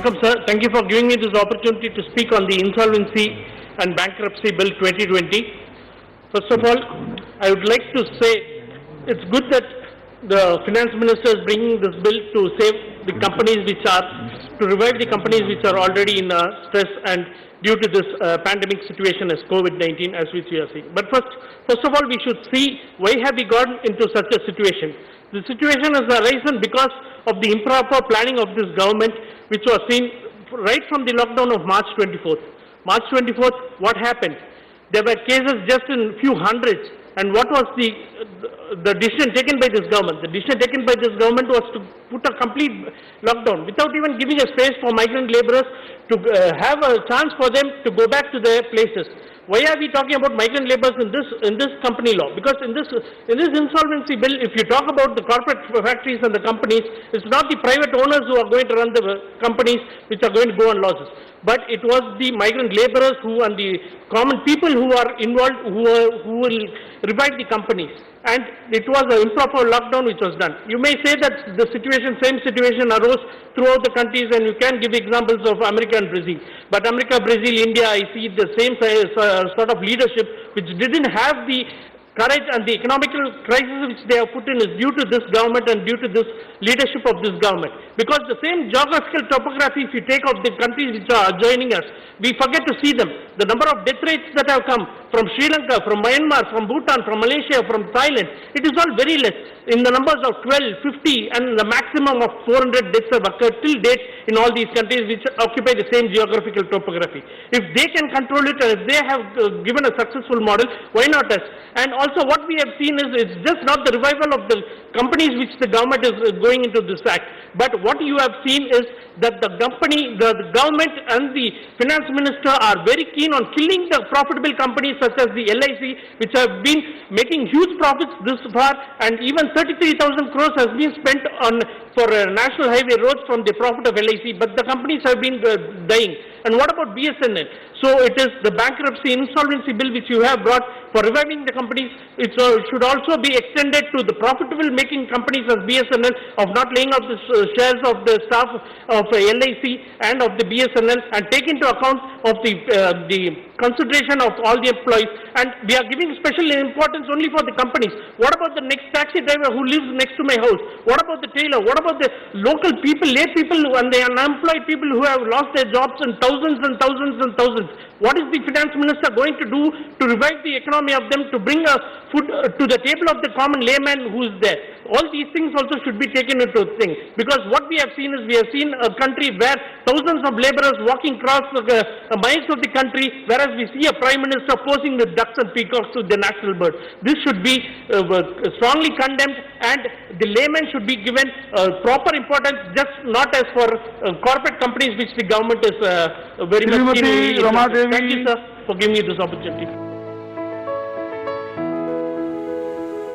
Vanakkam sir, thank you for giving me this opportunity to speak on the Insolvency and Bankruptcy Bill 2020. First of all, I would like to say it's good that the Finance Minister is bringing this bill to save the companies to revive the companies which are already in stress and due to this pandemic situation as COVID-19 as which we are seeing. But first of all, we should see why have we gone into such a situation. The situation has arisen because of the improper planning of this government, which was seen right from the lockdown of March 24th. March 24th, what happened? There were cases just in few hundreds, and what was the decision taken by this government? The decision taken by this government was to put a complete lockdown without even giving a space for migrant laborers to have a chance for them to go back to their places. Why are we talking about migrant laborers in this company law? Because in this insolvency bill, if you talk about the corporate factories and the companies, it's not the private owners who are going to run the companies which are going to go on losses, but it was the migrant laborers and the common people who are involved who will revive the companies. And it was an improper lockdown which was done. You may say that the same situation arose throughout the countries, and you can give examples of America and Brazil. But America, Brazil, India, I see the same sort of leadership which didn't have the courage, and the economical crisis which they have put in is due to this government and due to this leadership of this government. Because the same geographical topography, if you take of the countries which are adjoining us, we forget to see them. The number of death rates that have come from Sri Lanka, from Myanmar, from Bhutan, from Malaysia, from Thailand, it is all very less. In the numbers of 12, 50 and the maximum of 400 deaths have occurred till date in all these countries which occupy the same geographical topography. If they can control it and if they have given a successful model, why not us? And also what we have seen is it's just not the revival of the companies which the government is going into this act, but what you have seen is that the government and the finance minister are very keen on killing the profitable companies such as the LIC, which have been making huge profits this far, and even 33,000 crores has been spent for national highway roads from the profit of LIC, but the companies have been dying. And what about BSNL? So it is the bankruptcy insolvency bill which you have brought for reviving the companies. It should also be extended to the profitable making companies as BSNL of not laying off the shares of the staff of LIC and of the BSNL, and take into account of the consideration of all the employees. And we are giving special importance only for the companies. What about the next taxi driver who lives next to my house? What about the tailor? What about the local people, lay people and the unemployed people who have lost their jobs in thousands and thousands and thousands? What is the finance minister going to do to revive the economy of them, to bring food to the table of the common layman who is there? All these things also should be taken into thing, because what we have seen is we have seen a country where thousands of laborers walking across miles of the country, whereas we see a prime minister posing with ducks and peacocks to the national bird. This should be strongly condemned, and the layman should be given proper importance, just not as for corporate companies which the government is very much keen. Thank you, sir, for giving me this opportunity.